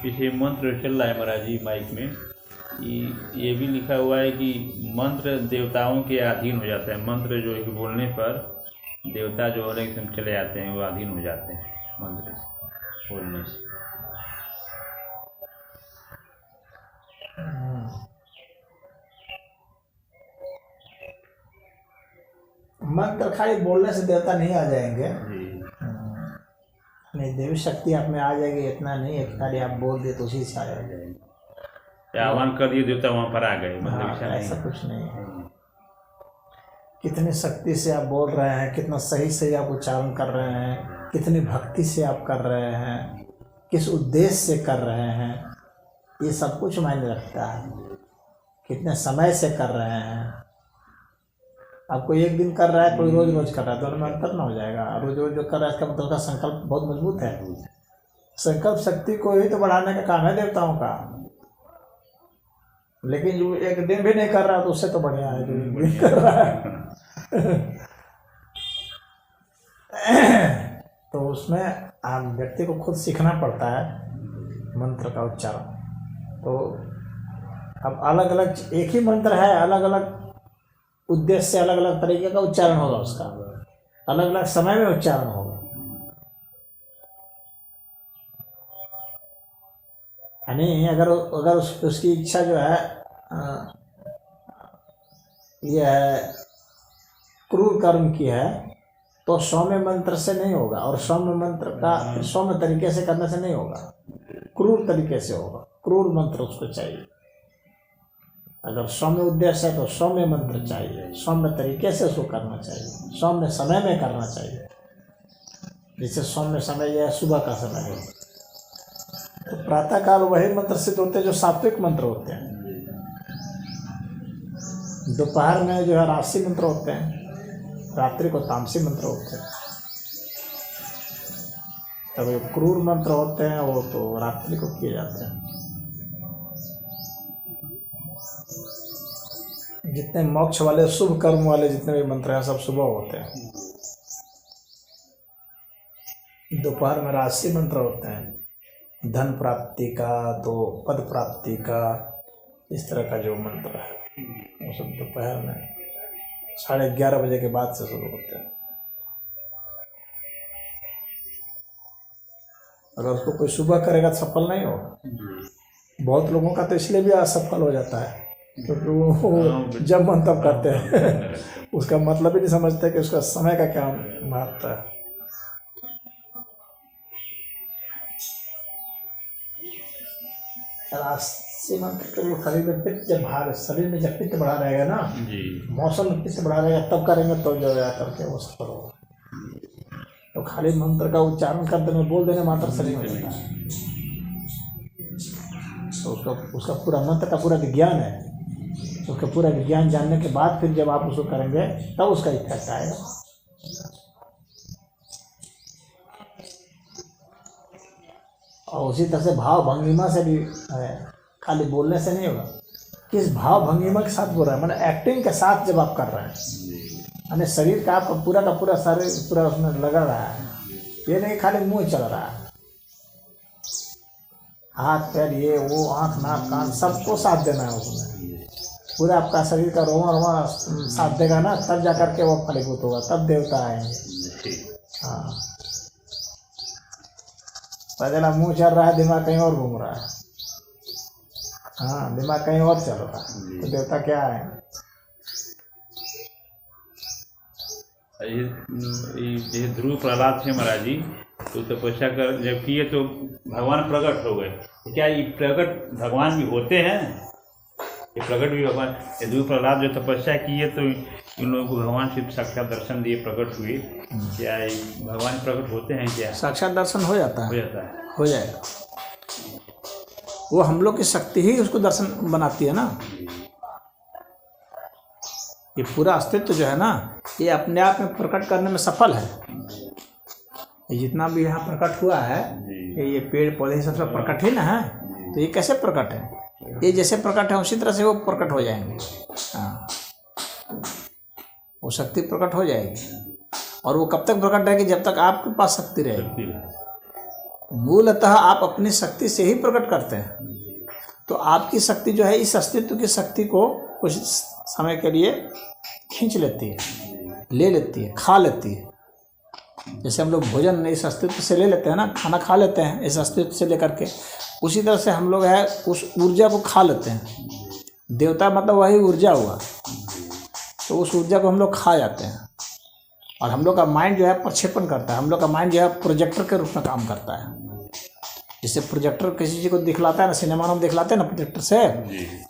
पीछे मंत्र चल रहा है महाराज जी माइक में कि ये भी लिखा हुआ है कि मंत्र देवताओं के अधीन हो जाता है। मंत्र जो है कि बोलने पर देवता जो है एकदम चले जाते हैं, वो अधीन हो जाते हैं मंत्र बोलने से। मंत्र खाली बोलने से देवता नहीं आ जाएंगे, जी नहीं देवी शक्ति आप में आ जाएगी, इतना नहीं है कि खाली आप बोल दिए तो उसी से आ जाएगा। या आह्वान कर दिए देवता वहाँ पर आ गए, मतलब ऐसा कुछ नहीं है। कितनी शक्ति से आप बोल रहे हैं, कितना सही से आप उच्चारण कर रहे हैं, कितनी भक्ति से आप कर रहे हैं, किस उद्देश्य से कर रहे हैं, ये सब कुछ मायने रखता है। कितने समय से कर रहे हैं। आपको एक दिन कर रहा है, कोई रोज रोज कर रहा है, दोनों में अंतर ना हो जाएगा। रोज रोज जो कर रहा है इसका मतलब का संकल्प बहुत मजबूत है। संकल्प शक्ति को ही तो बढ़ाने का काम है देवताओं का। लेकिन जो एक दिन भी नहीं कर रहा है तो उससे तो बढ़िया है जो एक दिन कर रहा है। तो उसमें आप व्यक्ति को खुद सीखना पड़ता है मंत्र का उच्चारण। तो अब अलग अलग एक ही मंत्र है, अलग अलग उद्देश्य से अलग अलग तरीके का उच्चारण होगा, उसका अलग अलग समय में उच्चारण होगा। यानी अगर अगर उसकी इच्छा जो है यह है क्रूर कर्म की है तो सौम्य मंत्र से नहीं होगा, और सौम्य मंत्र का सौम्य तरीके से करने से नहीं होगा, क्रूर तरीके से होगा। क्रूर मंत्र उसको चाहिए। अगर सौम्य उद्देश्य है तो सौम्य मंत्र चाहिए, सौम्य तरीके से उसको करना चाहिए, सौम्य समय में करना चाहिए। जैसे सौम्य समय यह सुबह का समय है तो प्रातः काल वही मंत्र सिद्ध होते हैं जो सात्विक मंत्र होते हैं। दोपहर में जो है राजसी मंत्र होते हैं, रात्रि को तामसी मंत्र होते हैं। तब जो क्रूर मंत्र होते हैं वो तो रात्रि को किए जाते हैं। जितने मोक्ष वाले शुभ कर्म वाले जितने भी मंत्र हैं सब सुबह होते हैं। दोपहर में राजसी मंत्र होते हैं, धन प्राप्ति का, तो पद प्राप्ति का, इस तरह का जो मंत्र है वो सब दोपहर में 11:30 बजे के बाद से शुरू होते हैं। अगर उसको कोई सुबह करेगा तो सफल नहीं होगा। बहुत लोगों का तो इसलिए भी असफल हो जाता है क्योंकि वो जब मन तब करते हैं। उसका मतलब ही नहीं समझते कि उसका समय का क्या महत्व है। राशि मंत्र के लिए शरीर में पित्त जब बाहर, शरीर में जब पित्त बढ़ा रहेगा ना, मौसम में पित्त बढ़ा रहेगा तब करेंगे तो जो है करके वो सफल होगा। तो खाली मंत्र का उच्चारण कर देने, बोल देने मात्र शरीर में रहता है। तो उसका पूरा मंत्र का पूरा विज्ञान है। उसका पूरा विज्ञान जानने के बाद फिर जब आप उसको करेंगे तब उसका इफेक्ट आएगा। और उसी तरह से भाव भंगिमा से भी है, खाली बोलने से नहीं होगा। किस भाव भंगिमा के साथ बोल रहा है, मतलब एक्टिंग के साथ जब आप कर रहे हैं, यानी शरीर का आपका पूरा का पूरा शरीर पूरा उसमें लगा रहा है। ये नहीं खाली मुंह चल रहा है, हाथ पैर ये वो आँख नाक कान सबको साथ देना है। उसमें पूरा आपका शरीर का रोमा रोमा साथ देगा ना, तब जा करके वो फलीभूत होगा, तब देवता आएंगे। हाँ, पहले मुंह चल रहा है, दिमाग कहीं और घूम रहा है। हाँ, दिमाग कहीं और चल रहा है तो देवता क्या है। ये ध्रुव प्रहलाद थे महाराज जी, तो तपस्या कर जब किए तो भगवान प्रकट हो गए। तो क्या ये प्रकट भगवान भी होते हैं? ये प्रकट भी भगवान, ये ध्रुव प्रहलाद जो तपस्या किए तो इन लोगों को भगवान से साक्षात दर्शन दिए, प्रकट हुए। क्या भगवान प्रकट होते हैं? क्या साक्षात दर्शन हो जाता है? हो जाता है, हो जाएगा। वो हम लोग की शक्ति ही उसको दर्शन बनाती है ना। ये पूरा अस्तित्व जो है ना, ये अपने आप में प्रकट करने में सफल है। ये जितना भी यहाँ प्रकट हुआ है, ये पेड़ पौधे सब प्रकट ही ना है। तो ये कैसे प्रकट है? ये जैसे प्रकट है उसी तरह से वो प्रकट हो जाएंगे। हाँ, वो शक्ति प्रकट हो जाएगी। और वो कब तक प्रकट रहेगी? जब तक आपके पास शक्ति रहेगी। मूलतः आप अपनी शक्ति से ही प्रकट करते हैं। तो आपकी शक्ति जो है इस अस्तित्व की शक्ति को कुछ समय के लिए खींच लेती है, ले लेती है, खा लेती है। जैसे हम लोग भोजन इस अस्तित्व से ले लेते हैं ना, खाना खा लेते हैं इस अस्तित्व से लेकर के, उसी तरह से हम लोग है उस ऊर्जा को खा लेते हैं। देवता मतलब वही ऊर्जा हुआ, तो उस ऊर्जा को हम लोग खा जाते हैं। और हम लोग का माइंड जो है प्रक्षेपण करता है, हम लोग का माइंड जो है प्रोजेक्टर के रूप में काम करता है। जैसे प्रोजेक्टर किसी चीज़ को दिखलाता है ना, सिनेमा में दिखलाते हैं ना प्रोजेक्टर से,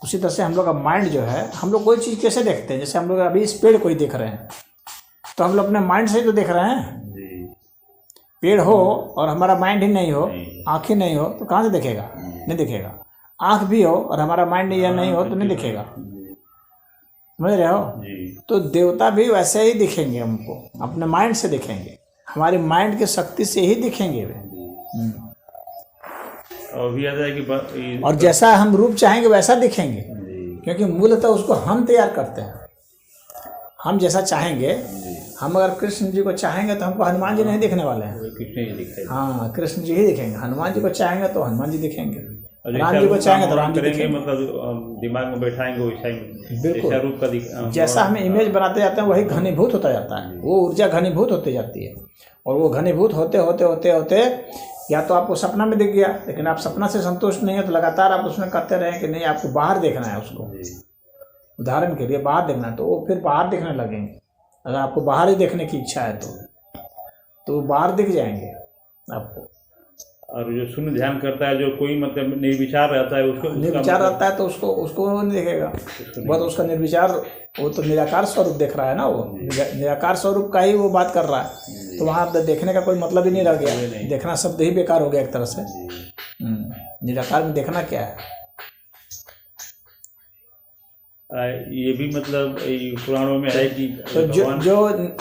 उसी तरह से हम लोग का माइंड जो है, हम लोग कोई चीज़ कैसे देखते हैं, जैसे हम लोग अभी इस पेड़ को ही देख रहे हैं, तो हम लोग अपने माइंड से ही तो देख रहे हैं। पेड़ हो और हमारा माइंड ही नहीं हो, आँख ही नहीं हो, तो कहाँ से दिखेगा? नहीं दिखेगा। आँख भी हो और हमारा माइंड या नहीं हो तो नहीं दिखेगा। समझ रहे हो? तो देवता भी वैसे ही दिखेंगे, हमको अपने माइंड से दिखेंगे, हमारे माइंड की शक्ति से ही दिखेंगे वे। और भी आता है कि और जैसा हम रूप चाहेंगे वैसा दिखेंगे, क्योंकि मूलतः उसको हम तैयार करते हैं। हम जैसा चाहेंगे, हम अगर कृष्ण जी को चाहेंगे तो हमको हनुमान जी नहीं दिखने वाले हैं। कृष्ण जी दिखाई, हाँ, कृष्ण जी ही दिखेंगे। हनुमान जी को चाहेंगे तो हनुमान जी दिखेंगे, राम जी को चाहेंगे तो राम जी दिखेंगे। मतलब दिमाग में बैठाएंगे वैसा ही, बिल्कुल रूप का जैसा हमें इमेज बनाते जाते हैं वही घनीभूत होता जाता है। वो ऊर्जा घनीभूत होती जाती है, और वो घनीभूत होते होते होते होते या तो आपको सपना में दिख गया, लेकिन आप सपना से संतुष्ट नहीं है तो लगातार आप उसमें करते रहें कि नहीं, आपको बाहर देखना है उसको। उदाहरण के लिए बाहर देखना है तो वो फिर बाहर दिखने लगेंगे। अगर आपको बाहर ही देखने की इच्छा है तो वो बाहर दिख जाएंगे आपको। और जो शून्य ध्यान करता है, जो कोई मतलब निर्विचार रहता है, उसको निर्विचार रहता है तो उसको वो नहीं देखेगा। बस उसका निर्विचार, वो तो निराकार स्वरूप देख रहा है ना, वो निराकार स्वरूप का ही वो बात कर रहा है। तो वहाँ देखने का कोई मतलब ही नहीं रह गया, देखना शब्द ही बेकार हो गया एक तरह से। निराकार में देखना क्या है? ये भी मतलब पुराणों में है कि तो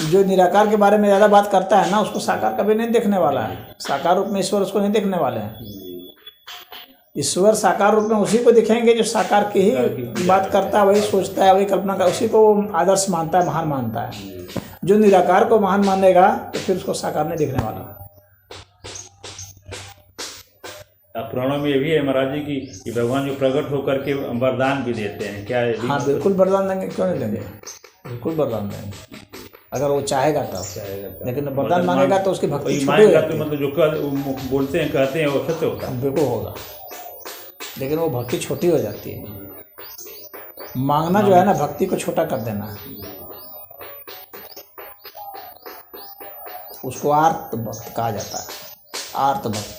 जो निराकार के बारे में ज़्यादा बात करता है ना, उसको साकार कभी नहीं देखने वाला है। साकार रूप में ईश्वर उसको नहीं देखने वाले हैं। ईश्वर साकार रूप में उसी को दिखेंगे जो साकार की ही बात करता है, वही सोचता है, वही कल्पना का, उसी को आदर्श मानता है, महान मानता है। जो निराकार को महान मानेगा तो फिर उसको साकार नहीं दिखने वाला। पुराणों में ये भी है महाराज जी कि भगवान जो प्रकट होकर के वरदान भी देते हैं, क्या है? हाँ, बिल्कुल वरदान देंगे, क्यों नहीं देंगे? बिल्कुल वरदान देंगे, अगर वो चाहेगा तब। लेकिन वरदान मांगेगा तो उसकी भक्ति छोटी हो जाती है। मतलब जो बोलते हैं, कहते हैं, वो सत्य होता है। बिल्कुल होगा, लेकिन वो भक्ति छोटी हो जाती है। मांगना जो है ना, भक्ति को छोटा कर देना है। उसको आर्त भक्त कहा जाता है। आर्त भक्त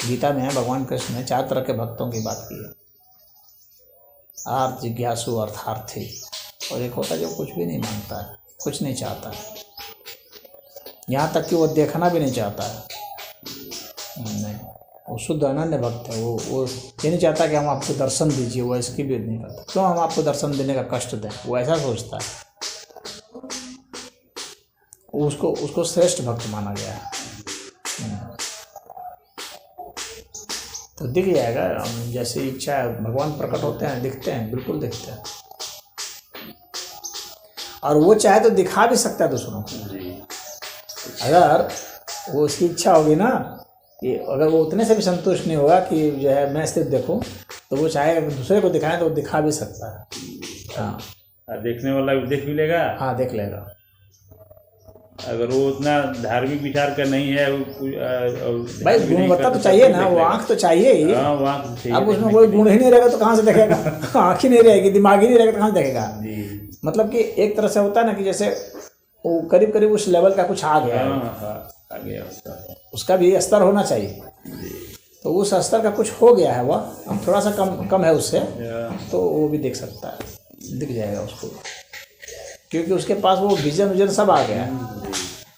गीता में है, भगवान कृष्ण ने 4 तरह के भक्तों की बात की है। आर्त, जिज्ञासु, अर्थार्थी, और एक होता है जो कुछ भी नहीं मांगता है, कुछ नहीं चाहता है, यहाँ तक कि वो देखना भी नहीं चाहता है। नहीं, वो शुद्ध अनन्य भक्त है। वो ये नहीं चाहता कि हम आपको दर्शन दीजिए, वो इसकी भी नहीं करता। क्यों हम आपको दर्शन देने का कष्ट दें? वो ऐसा सोचता है। उसको श्रेष्ठ भक्त माना गया है। तो दिख जाएगा, जैसे इच्छा है भगवान प्रकट होते हैं, दिखते हैं, बिल्कुल दिखते हैं। और वो चाहे तो दिखा भी सकता है दूसरों को। अगर वो उसकी इच्छा होगी ना, कि अगर वो उतने से भी संतुष्ट नहीं होगा कि जो है मैं सिर्फ देखूं, तो वो चाहे अगर दूसरे को दिखाए तो वो दिखा भी सकता है। हाँ, देखने वाला भी देख भी लेगा। हाँ, देख लेगा। अगर वो उतना धार्मिक विचार का नहीं है, भाई गुणवत्ता तो चाहिए ना, वो आँख तो चाहिए ही। अब उसमें कोई गुण ही नहीं रहेगा तो कहाँ से देखेगा? आँख ही नहीं रहेगी, दिमाग ही नहीं रहेगा तो कहाँ से देखेगा? मतलब कि एक तरह से होता है ना कि जैसे वो करीब करीब उस लेवल का कुछ आ गया है, उसका भी स्तर होना चाहिए। तो उस स्तर का कुछ हो गया है, वह अब थोड़ा सा कम है उससे, तो वो भी देख सकता है, दिख जाएगा उसको, क्योंकि उसके पास वो विजन सब आ गया है।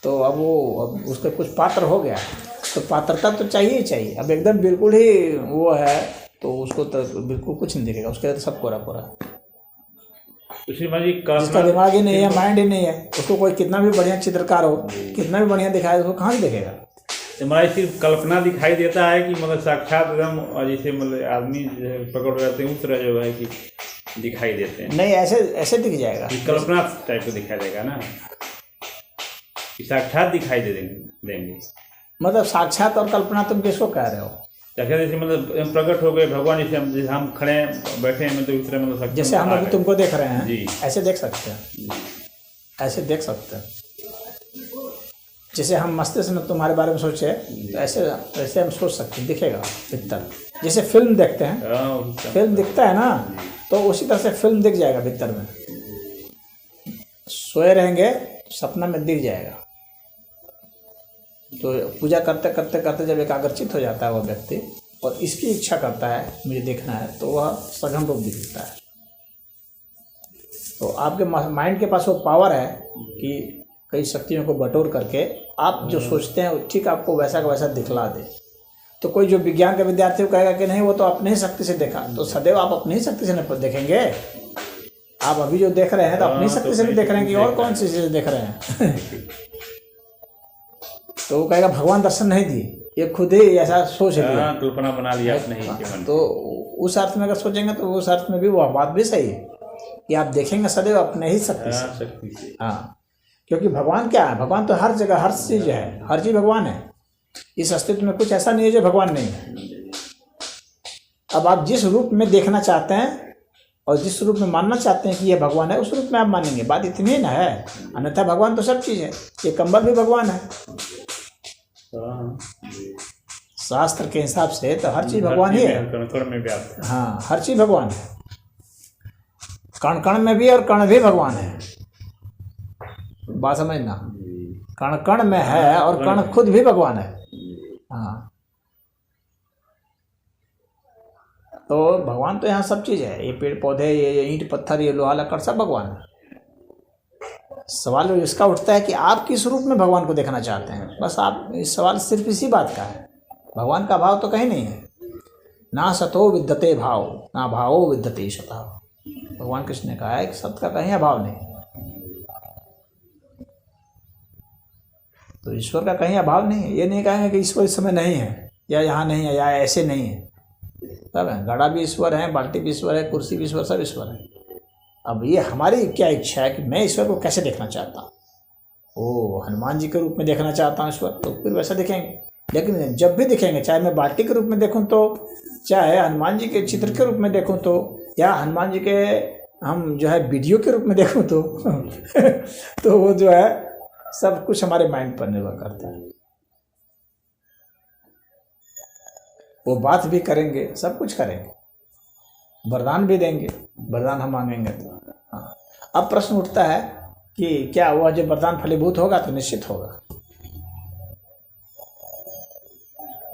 तो अब उसका कुछ पात्र हो गया, तो पात्रता तो चाहिए ही चाहिए। अब एकदम बिल्कुल ही वो है तो उसको तो बिल्कुल कुछ नहीं दिखेगा, उसके तो सब पूरा जिसका दिमाग ही नहीं है, माइंड ही नहीं है, उसको कोई कितना भी बढ़िया चित्रकार हो, कितना भी बढ़िया दिखाए, उसको कहाँ से देखेगा? हमारी सिर्फ कल्पना दिखाई देता है कि मतलब साक्षात एकदम जैसे मतलब आदमी पकड़ रहते हैं उस तरह जो है कि दिखाई देते हैं। नहीं, ऐसे दिख जाएगा, कल्पना टाइप को दिखाई देगा ना, कि साक्षात दिखाई देंगे। मतलब साक्षात और कल्पना तुम किसको कह रहे हो? जैसे मतलब हम प्रकट हो गए भगवान, जैसे हम खड़े हैं बैठे हैं, मतलब इस तरह मतलब शक्ति जैसे हम आ अभी गए। तुमको देख रहे हैं, जी। ऐसे देख सकते हैं, ऐसे देख सकते हैं। जैसे हम मस्तिष्क में तुम्हारे बारे में सोचे तो ऐसे ऐसे हम सोच सकते हैं, दिखेगा भीतर। जैसे फिल्म देखते हैं, हाँ, उस समय। फिल्म दिखता है ना, तो उसी तरह से फिल्म दिख जाएगा भीतर में। सोए रहेंगे सपना में दिख जाएगा। तो पूजा करते करते करते जब एकाग्रचित हो जाता है वह व्यक्ति और इसकी इच्छा करता है मुझे देखना है, तो वह सघन रूप दिखता है। तो आपके माइंड के पास वो पावर है कि कई शक्तियों को बटोर करके आप जो सोचते हैं ठीक आपको वैसा का वैसा दिखला दे। तो कोई जो विज्ञान का विद्यार्थी वो कहेगा कि नहीं वो तो अपने ही शक्ति से देखा, तो सदैव आप अपनी ही शक्ति से नहीं देखेंगे। आप अभी जो देख रहे हैं तो अपनी शक्ति से भी देख रहे हैं कि और कौन सी चीज़ देख रहे हैं। तो वो कहेगा भगवान दर्शन नहीं दिए, ये खुद ही ऐसा सोच लिया, कल्पना बना लिया अपने ही जीवन। तो उस अर्थ में अगर सोचेंगे तो उस अर्थ में भी वो बात भी सही है कि आप देखेंगे सदैव अपने ही शक्ति से। शक्ति से। हाँ, क्योंकि भगवान क्या है? भगवान तो हर जगह हर चीज़ है, हर चीज़ भगवान है। इस अस्तित्व में कुछ ऐसा नहीं है जो भगवान नहीं है। अब आप जिस रूप में देखना चाहते हैं और जिस रूप में मानना चाहते हैं कि ये भगवान है, उस रूप में आप मानेंगे। बात इतनी ही ना है, अन्यथा भगवान तो सब चीज़ है। ये कंबल भी भगवान है। शास्त्र के हिसाब से तो हर चीज़ भगवान ही है। कण में व्याप्त है। हाँ, हर चीज़ भगवान है। कण कण में भी और कण भी भगवान है। बात समझना, कण कण में है और कण खुद भी भगवान है। हाँ, तो भगवान तो यहाँ सब चीज़ है। ये पेड़ पौधे, ये ईंट पत्थर, ये लोहा लकड़ सब भगवान है। सवाल इसका उठता है कि आप किस रूप में भगवान को देखना चाहते हैं। बस आप इस सवाल सिर्फ इसी बात का है। भगवान का भाव तो कहीं नहीं है। ना सतो विद्यते भाव, ना भावो विद्यते सता। भगवान कृष्ण ने कहा है कि सत्य का कहीं अभाव नहीं। तो ईश्वर का कहीं अभाव नहीं है। ये नहीं कहेंगे कि ईश्वर इस समय नहीं है या यहाँ नहीं है या ऐसे नहीं है। सब है, घड़ा भी ईश्वर है, बाल्टी भी ईश्वर है, कुर्सी भी ईश्वर, सब ईश्वर है। अब ये हमारी क्या इच्छा है कि मैं ईश्वर को कैसे देखना चाहता हूँ। ओ, हनुमान जी के रूप में देखना चाहता हूँ ईश्वर, तो फिर वैसा दिखेंगे। लेकिन जब भी दिखेंगे, चाहे मैं बाल्टी के रूप में देखूँ तो, चाहे हनुमान जी के चित्र के रूप में देखूँ तो, या हनुमान जी के हम जो है वीडियो के रूप में देखूँ तो तो वो जो है सब कुछ हमारे माइंड पर निर्भर करता है। वो बात भी करेंगे, सब कुछ करेंगे, वरदान भी देंगे, वरदान हम मांगेंगे तो। हाँ, अब प्रश्न उठता है कि क्या वह जो वरदान फलीभूत होगा? तो निश्चित होगा।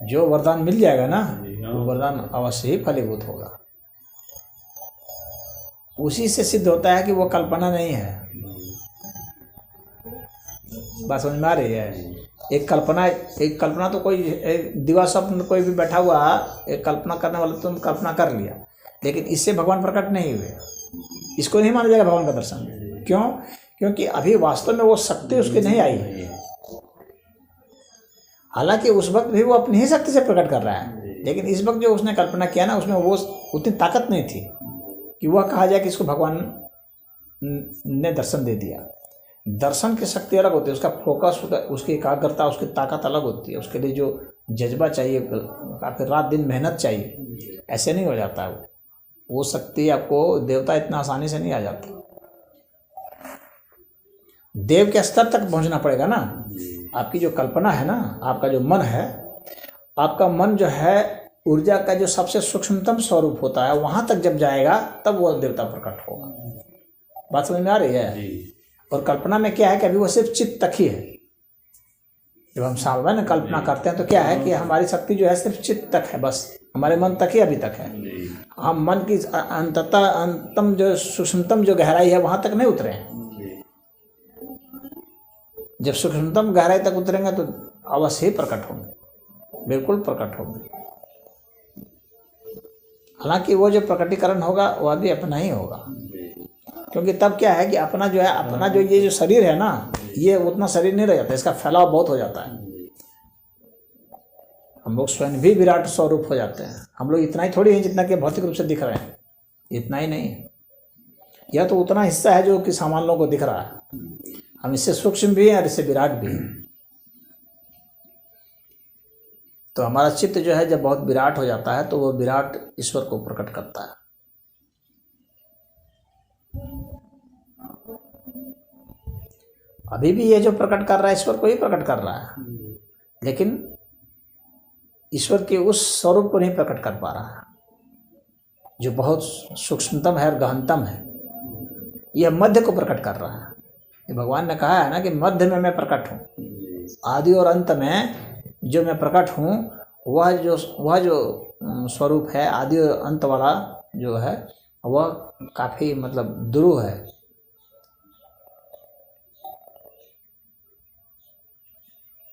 जो वरदान मिल जाएगा ना, वो वरदान अवश्य ही फलीभूत होगा। उसी से सिद्ध होता है कि वो कल्पना नहीं है। बात समझ में आ रही है? एक कल्पना तो कोई दिवा स्वप्न कोई भी बैठा हुआ, एक कल्पना करने वाला तुम कल्पना कर लिया, लेकिन इससे भगवान प्रकट नहीं हुए। इसको नहीं माना जाएगा भगवान का दर्शन। क्यों? क्योंकि अभी वास्तव में वो शक्ति उसकी नहीं आई है। हालांकि उस वक्त भी वो अपनी ही शक्ति से प्रकट कर रहा है, लेकिन इस वक्त जो उसने कल्पना किया ना, उसमें वो उतनी ताकत नहीं थी कि वह कहा जाए कि इसको भगवान ने दर्शन दे दिया। दर्शन की शक्ति अलग होती है, उसका फोकस, उसकी एकाग्रता, उसकी ताकत अलग होती है। उसके लिए जो जज्बा चाहिए, काफ़ी रात दिन मेहनत चाहिए, ऐसे नहीं हो जाता है। वो शक्ति आपको देवता इतना आसानी से नहीं आ जाता। देव के स्तर तक पहुंचना पड़ेगा ना। आपकी जो कल्पना है ना, आपका जो मन है, आपका मन जो है ऊर्जा का जो सबसे सूक्ष्मतम स्वरूप होता है, वहां तक जब जाएगा तब वो देवता प्रकट होगा। बात समझ में आ रही है? और कल्पना में क्या है कि अभी वो सिर्फ चित्त तक ही है। जब हम सालवा में कल्पना करते हैं तो क्या है कि हमारी शक्ति जो है सिर्फ चित्त तक है, बस हमारे मन तक ही अभी तक है। हम मन की अंतम जो सूक्ष्मतम जो गहराई है वहां तक नहीं उतरे हैं। जब सूक्ष्मतम गहराई तक उतरेंगे तो अवश्य ही प्रकट होंगे, बिल्कुल प्रकट होंगे। हालांकि वो जो प्रकटीकरण होगा वह भी अपना ही होगा, क्योंकि तब क्या है कि अपना जो है, अपना जो ये जो शरीर है ना, ये उतना शरीर नहीं रह जाता, इसका फैलाव बहुत हो जाता है। हम लोग स्वयं भी विराट स्वरूप हो जाते हैं। हम लोग इतना ही थोड़ी है जितना कि भौतिक रूप से दिख रहे हैं, इतना ही नहीं है। यह तो उतना हिस्सा है जो कि सामान्य लोगों को दिख रहा है। हम इससे सूक्ष्म भी हैं और इससे विराट भी हैं। तो हमारा चित्त जो है जब बहुत विराट हो जाता है तो वो विराट ईश्वर को प्रकट करता है। अभी भी ये जो प्रकट कर रहा है ईश्वर को ही प्रकट कर रहा है, लेकिन ईश्वर के उस स्वरूप को नहीं प्रकट कर पा रहा है जो बहुत सूक्ष्मतम है और गहनतम है। यह मध्य को प्रकट कर रहा है। ये भगवान ने कहा है ना कि मध्य में मैं प्रकट हूँ, आदि और अंत में जो मैं प्रकट हूँ वह जो स्वरूप है आदि और अंत वाला जो है वह काफ़ी मतलब दुरूह है।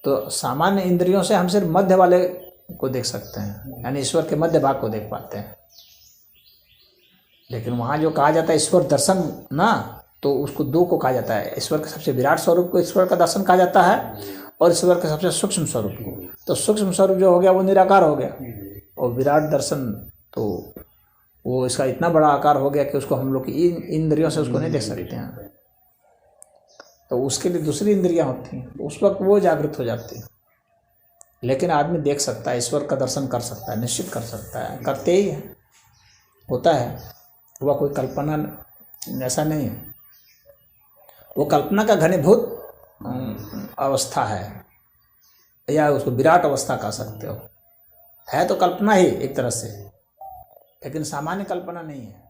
तो सामान्य इंद्रियों से हम सिर्फ मध्य वाले को देख सकते हैं, यानी ईश्वर के मध्य भाग को देख पाते हैं। लेकिन वहाँ जो कहा जाता है ईश्वर दर्शन ना, तो उसको दो को कहा जाता है। ईश्वर के सबसे विराट स्वरूप को ईश्वर का दर्शन कहा जाता है और ईश्वर के सबसे सूक्ष्म स्वरूप को। तो सूक्ष्म स्वरूप जो हो गया वो निराकार हो गया, और विराट दर्शन तो वो इसका इतना बड़ा आकार हो गया कि उसको हम लोग की इंद्रियों से उसको नहीं देख सकते हैं। तो उसके लिए दूसरी इंद्रियां होती हैं, तो उस वक्त वो जागृत हो जाती है। लेकिन आदमी देख सकता है, ईश्वर का दर्शन कर सकता है, निश्चित कर सकता है, करते ही है, होता है। वह कोई कल्पना ऐसा नहीं है, वो कल्पना का घनीभूत अवस्था है, या उसको विराट अवस्था कह सकते हो। है तो कल्पना ही एक तरह से, लेकिन सामान्य कल्पना नहीं है।